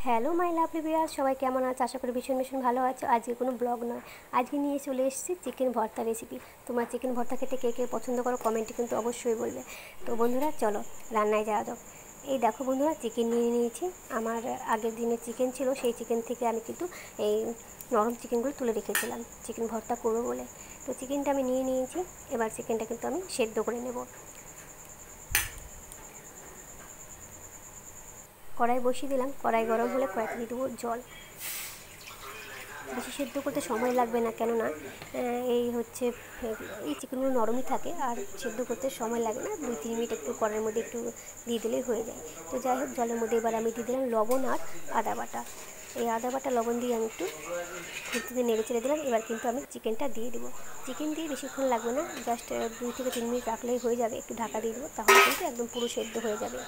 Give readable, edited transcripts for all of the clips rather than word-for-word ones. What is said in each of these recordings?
Hello my lovely viewers, সবাই কেমন আছে? আশা করি ভীষণ ভীষণ ভালো আছো। আজকে কোনো ব্লগ নয়, আজকে নিয়ে চলে এসেছি চিকেন ভর্তা রেসিপি। তোমরা চিকেন ভর্তা খেতে কে কে পছন্দ করো কমেন্টে কিন্তু অবশ্যই বলবে। তো বন্ধুরা চলো রান্নায় যাওয়া যাক। এই দেখো বন্ধুরা, চিকেন নিয়ে নিয়েছি। আমার আগের দিনের চিকেন ছিল, সেই চিকেন থেকে আমি কিন্তু এই নরম চিকেনগুলো তুলে রেখেছিলাম চিকেন ভর্তা করবো বলে। তো চিকেনটা আমি নিয়ে নিয়েছি। এবার চিকেনটা কিন্তু আমি সেদ্ধ করে নেব। কড়াই বসিয়ে দিলাম, কড়াই গরম হলে কড়াইতে দিয়ে দেবো জল। বেশি সেদ্ধ করতে সময় লাগবে না, কেননা এই চিকেনগুলো নরমই থাকে আর সেদ্ধ করতে সময় লাগে না। 2-3 মিনিট একটু কড়াইয়ের মধ্যে একটু দিয়ে দিলেই হয়ে যায়। তো যাই হোক, জলের মধ্যে এবার আমি দিয়ে দিলাম লবণ আর আদা বাটা। এই আদা বাটা লবণ দিয়ে আমি একটু ঘুরতে নেড়ে চেড়ে দিলাম। এবার কিন্তু আমি চিকেনটা দিয়ে দেবো। চিকেন দিয়ে বেশিক্ষণ লাগবে না, জাস্ট 2-3 মিনিট রাখলেই হয়ে যাবে। একটু ঢাকা দিয়ে দেবো, তাহলে কিন্তু একদম পুরো সেদ্ধ হয়ে যাবে।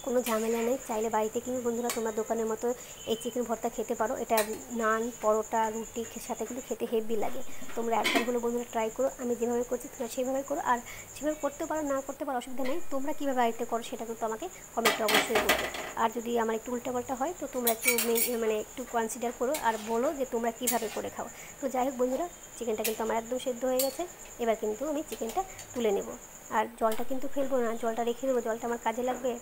কোনো ঝামেলা নেই। চাইলে বাড়িতে কিন্তু বন্ধুরা তোমরা দোকানের মতো এই চিকেন ভর্তা খেতে পারো। এটা নান, পরোটা, রুটির সাথে কিন্তু খেতে হেভি লাগে। তোমরা একবার হলো বন্ধুরা ট্রাই করো। আমি যেভাবে করছি তোমরা সেইভাবে করো, আর সেভাবে করতে পারো না করতে পারো অসুবিধা নেই। তোমরা কীভাবে বাড়িতে করো সেটা কিন্তু আমাকে কমেন্টে অবশ্যই বলবে। আর যদি আমার একটু উল্টাপাল্টা হয় তো তোমরা একটু কনসিডার করো আর বলো যে তোমরা কীভাবে করে খাও। তো যাই হোক বন্ধুরা, চিকেনটা কিন্তু আমার একদম সেদ্ধ হয়ে গেছে। এবার কিন্তু আমি চিকেনটা তুলে নেব। আর জলটা কিন্তু ফেলবো না, জলটা রেখে দেবো, জলটা আমার কাজে লাগবে।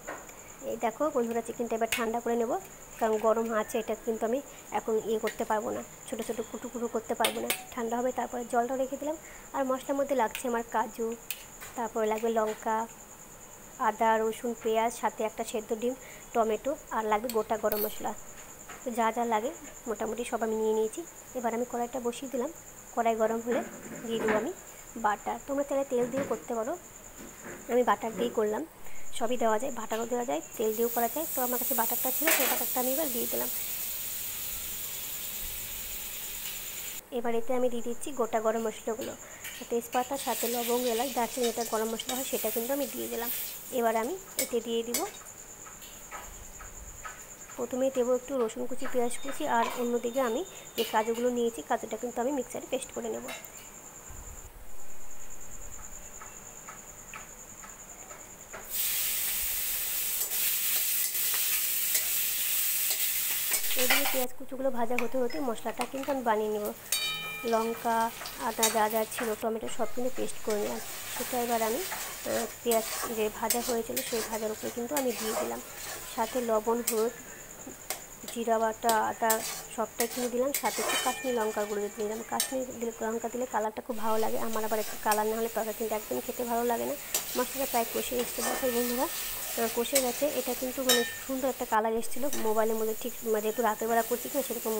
এই দেখো বন্ধুরা, চিকেনটা এবার ঠান্ডা করে নেব, কারণ গরম আছে। এটা কিন্তু আমি এখন করতে পারবো না, ছোটো ছোটো কুটু কুটু করতে পারবো না। ঠান্ডা হবে, তারপরে জলটা রেখে দিলাম। আর মশলার মধ্যে লাগছে আমার কাজু, তারপরে লাগবে লঙ্কা, আদা, রসুন, পেঁয়াজ, সাথে একটা সেদ্ধ ডিম, টমেটো, আর লাগবে গোটা গরম মশলা। তো যা যা লাগে মোটামুটি সব আমি নিয়ে নিয়েছি। এবার আমি কড়াইটা বসিয়ে দিলাম। কড়াই গরম হলে দিয়ে দেবো আমি বাটার। তোমরা চাইলে তেল দিয়ে করতে পারো, আমি বাটার দিয়েই করলাম। সবই দেওয়া যায়, বাটারও দেওয়া যায়, তেল দিয়েও করা যায়। তো আমার কাছে বাটারটা ছিল, সেই বাটারটা আমি এবার দিয়ে দিলাম। এবার এতে আমি দিয়ে দিচ্ছি গোটা গরম মশলাগুলো, তেজপাতা, সাথে লবঙ্গ, এলাচ, দারচিনি, এটা গরম মশলা হয়, সেটা কিন্তু আমি দিয়ে দিলাম। এবার আমি এতে দিয়ে দিব, প্রথমেই দেবো একটু রসুন কুচি, পেঁয়াজ কুচি, আর অন্যদিকে আমি যে কাজুগুলো নিয়েছি কাজুটা কিন্তু আমি মিক্সারে পেস্ট করে নেব। এদিকে পেঁয়াজ কুচিগুলো ভাজা হতে হতে মশলাটা কিন্তু আমি বানিয়ে নেব। লঙ্কা, আদা, যা যা ছিল, টমেটো, সব কিন্তু পেস্ট করে নিলাম। সেটা এবার আমি পেঁয়াজ যে ভাজা হয়েছিল সেই ভাজার উপরে কিন্তু আমি দিয়ে দিলাম। সাথে লবণ, হলুদ, জিরা বাটা, আদা, সবটাই কিনে দিলাম। সাথে একটু কাশ্মীরি লঙ্কার গুঁড়ো দিয়ে দিলাম। কাশ্মীরি লঙ্কা দিলে কালারটা খুব ভালো লাগে। আমার আবার একটু কালার না হলে তরকারি কিন্তু একদম খেতে ভালো লাগে না। মশলাটা প্রায় কষে এসছে, দেখো বন্ধুরা কষে গেছে। এটা কিন্তু সুন্দর একটা কালার এসেছিলো মোবাইলের মধ্যে, ঠিক যেহেতু রাতের বেলা করছি না, সেরকম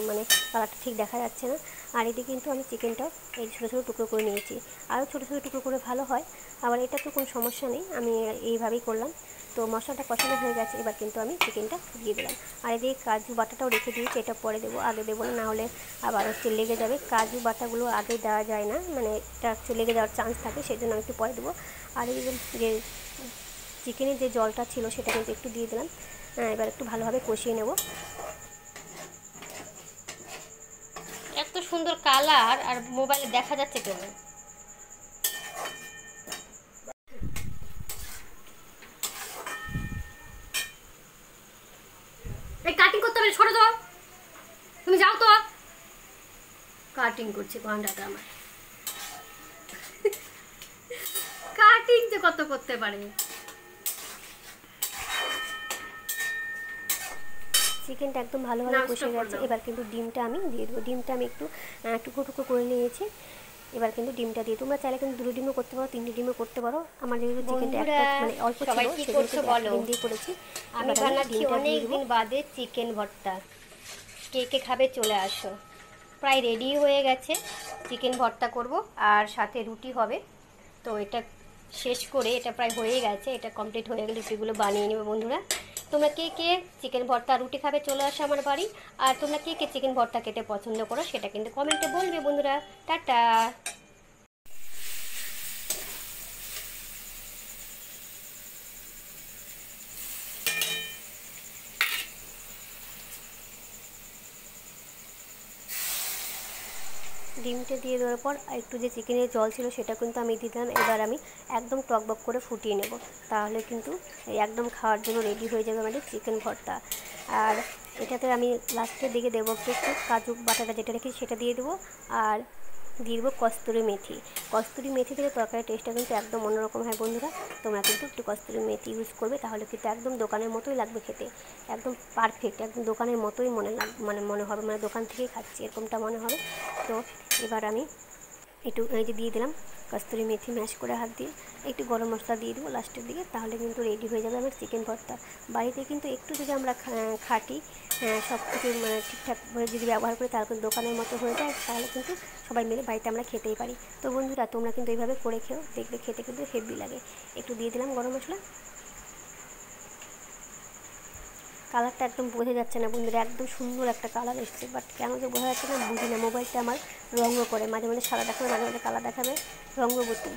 কালারটা ঠিক দেখা যাচ্ছে না। আর এদিকে কিন্তু আমি চিকেনটাও এই ছোটো ছোটো টুকরো করে নিয়েছি। আরও ছোটো ছোটো টুকরো করে ভালো হয়, আবার এটা তো কোনো সমস্যা নেই, আমি এইভাবেই করলাম। তো মশলাটা কষানো হয়ে গেছে, এবার কিন্তু আমি চিকেনটা দিয়ে দিলাম। আর এদিকে কাজু বাটাটাও রেখে দিয়েছি, এটা পরে দেবো, আগে দেবো না, নাহলে আবার লেগে যাবে। কাজু বাটাগুলো আগে দেওয়া যায় না, এটা লেগে যাওয়ার চান্স থাকে, সেই জন্য আমি একটু পরে দেবো। আর এই যে চিকেনের যে জলটা ছিল সেটা কিন্তু একটু দিয়ে দিলাম। এবার একটু ভালোভাবে কষিয়ে নেব। এত সুন্দর কালার আর মোবাইলে দেখা যাচ্ছে কেমন। এই কাটিং করতে হবে, সরে যাও, তুমি যাও তো। কাটিং করছে গন্ডাটা আমার। কাটিং যে কত করতে পারে। চিকেনটা একদম ভালোভাবে কষে গেছে। এবার কিন্তু ডিমটা আমি দিয়ে দেবো। ডিমটা আমি একটু টুকরো টুকরো করে নিয়েছি। এবার কিন্তু ডিমটা দিয়ে, তোমরা চাইলে কিন্তু 2 ডিমও করতে পারো, 3 ডিমও করতে পারো। আমার যেহেতু চিকেনটা একটা অল্প ছিল, সেজন্য ডিম দিয়ে করেছি। আমি বানাচ্ছি অনেক দিন বাদে চিকেন ভর্তা। কে কে খাবে চলে আসো। প্রায় রেডি হয়ে গেছে, চিকেন ভর্তা করব আর সাথে রুটি হবে। তো এটা শেষ করে, এটা প্রায় হয়ে গেছে, এটা কমপ্লিট হয়ে গেলে রুটিগুলো বানিয়ে নেবে বন্ধুরা। তোমরা কে কে চিকেন ভর্তা রুটি খাবে চলে আসো আমার বাড়ি। আর তোমরা কে কে চিকেন ভর্তা খেতে পছন্দ করো সেটা কিন্তু কমেন্টে বলবে বন্ধুরা। টাটা। ডিমটা দিয়ে দেওয়ার পর একটু যে চিকেনের জল ছিল সেটা কিন্তু আমি দিয়ে দিলাম। এবার আমি একদম টকবক করে ফুটিয়ে নেব, তাহলে কিন্তু একদম খাওয়ার জন্য রেডি হয়ে যাবে আমাদের চিকেন ভর্তা। আর এটাতে আমি লাস্টের দিকে দেবো একটু কাজু বাটাটা যেটা রেখে সেটা দিয়ে দেবো, আর দিয়ে দেবো কস্তুরি মেথি। কস্তুরি মেথি দিলে তরকারির টেস্টটা কিন্তু একদম অন্যরকম হয় বন্ধুরা। তোমরা কিন্তু একটু কস্তুরি মেথি ইউজ করবে, তাহলে কিন্তু একদম দোকানের মতোই লাগবে খেতে, একদম পারফেক্ট, একদম দোকানের মতোই মনে হবে, মানে দোকান থেকেই খাচ্ছি এরকমটা মনে হবে। তো এবার আমি একটু এই যে দিয়ে দিলাম কস্তুরি মেথি ম্যাশ করে হাত দিয়ে, একটু গরম মশলা দিয়ে দেবো লাস্টের দিকে, তাহলে কিন্তু রেডি হয়ে যাবে আমার চিকেন ভর্তা। বাড়িতে কিন্তু একটু যদি আমরা খাটি, সব কিছু মানে ঠিকঠাকভাবে যদি ব্যবহার করি, তাহলে কিন্তু দোকানের মতো হয়ে যায়, তাহলে কিন্তু সবাই মিলে বাড়িতে আমরা খেতেই পারি। তো বন্ধুরা তোমরা কিন্তু এইভাবে করে খেও, দেখবে খেতে কিন্তু হেভি লাগে। একটু দিয়ে দিলাম গরম মশলা। কালারটা একদম বোঝা যাচ্ছে না বন্ধুরা, একদম সুন্দর একটা কালার এসেছে, বাট কেন যে বোঝা যাচ্ছে না বুঝি না। মোবাইলটা আমার রঙ করে, মাঝে মাঝে সাদা দেখাবে, মাঝে মাঝে কালার দেখাবে, রঙ্গবতী।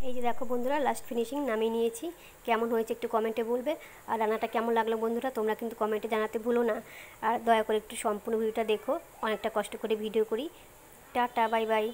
এই যে দেখো বন্ধুরা, লাস্ট ফিনিশিং নামিয়ে নিয়েছি। কেমন হয়েছে একটু কমেন্টে বলবে, আর রান্নাটা কেমন লাগলো বন্ধুরা তোমরা কিন্তু কমেন্টে জানাতে ভুলো না। আর দয়া করে একটু সম্পূর্ণ ভিডিওটা দেখো, অনেকটা কষ্ট করে ভিডিও করি। Tata, bye bye.